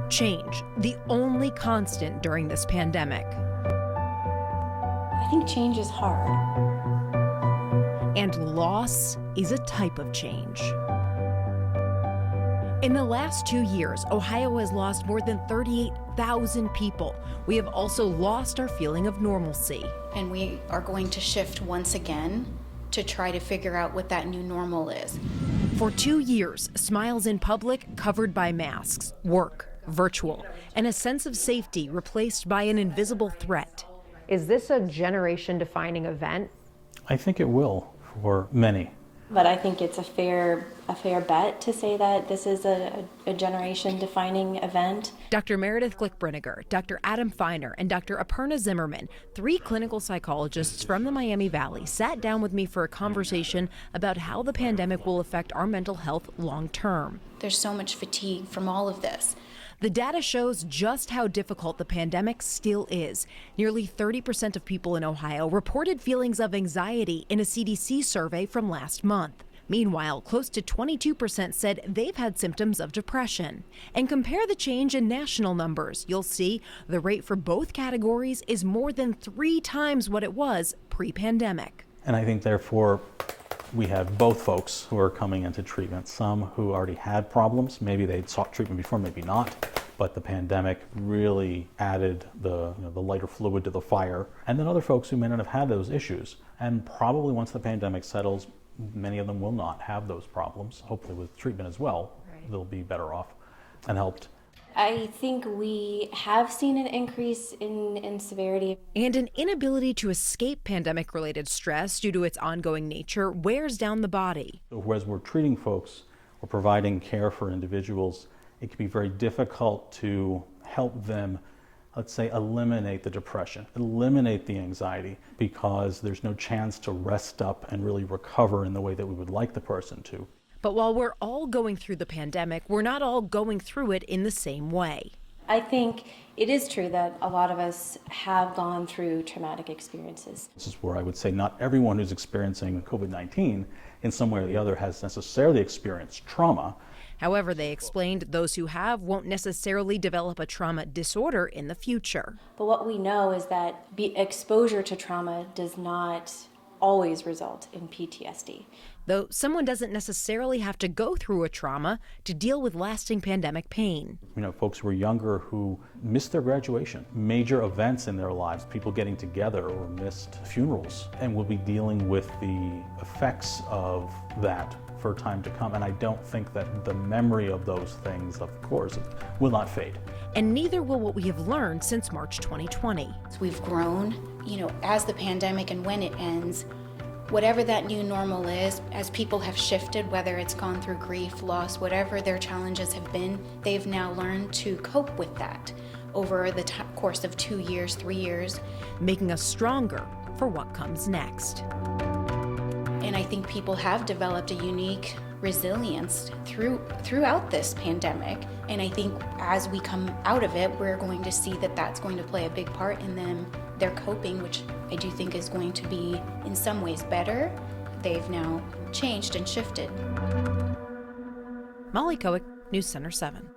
Change, the only constant during this pandemic. I think change is hard. And loss is a type of change. In the last 2 years, Ohio has lost more than 38,000 people. We have also lost our feeling of normalcy. And we are going to shift once again to try to figure out what that new normal is. For 2 years, smiles in public covered by masks, work, virtual, and a sense of safety replaced by an invisible threat. Is this a generation-defining event? I think it will for many. But I think it's a fair bet to say that this is a generation-defining event. Dr. Meredith Glick-Brinegar, Dr. Adam Feiner, and Dr. Aparna Zimmerman, 3 clinical psychologists from the Miami Valley, sat down with me for a conversation about how the pandemic will affect our mental health long term. There's so much fatigue from all of this. The data shows just how difficult the pandemic still is. Nearly 30% of people in Ohio reported feelings of anxiety in a CDC survey from last month. Meanwhile, close to 22% said they've had symptoms of depression. And compare the change in national numbers. You'll see the rate for both categories is more than 3 times what it was pre-pandemic. And I think therefore we have both folks who are coming into treatment, some who already had problems, maybe they'd sought treatment before, maybe not, but the pandemic really added the lighter fluid to the fire. And then other folks who may not have had those issues. And probably once the pandemic settles, many of them will not have those problems. Hopefully with treatment as well, they'll be better off and helped. I think we have seen an increase in severity. And an inability to escape pandemic-related stress due to its ongoing nature wears down the body. Whereas we're treating folks or providing care for individuals, it can be very difficult to help them, let's say, eliminate the depression, eliminate the anxiety, because there's no chance to rest up and really recover in the way that we would like the person to. But while we're all going through the pandemic, we're not all going through it in the same way. I think it is true that a lot of us have gone through traumatic experiences. This is where I would say not everyone who's experiencing COVID-19 in some way or the other has necessarily experienced trauma. However, they explained those who have won't necessarily develop a trauma disorder in the future. But what we know is that exposure to trauma does not always result in PTSD. Though someone doesn't necessarily have to go through a trauma to deal with lasting pandemic pain. Folks who are younger who missed their graduation, major events in their lives, people getting together, or missed funerals, and will be dealing with the effects of that for time to come. And I don't think that the memory of those things, of course, will not fade. And neither will what we have learned since March 2020. We've grown, as the pandemic and when it ends, whatever that new normal is, as people have shifted, whether it's gone through grief, loss, whatever their challenges have been, they've now learned to cope with that over the course of 2 years, 3 years. Making us stronger for what comes next. And I think people have developed a unique resilience throughout this pandemic. And I think as we come out of it, we're going to see that that's going to play a big part in their coping, which I do think is going to be in some ways better. They've now changed and shifted. Molly Kowick, News Center 7.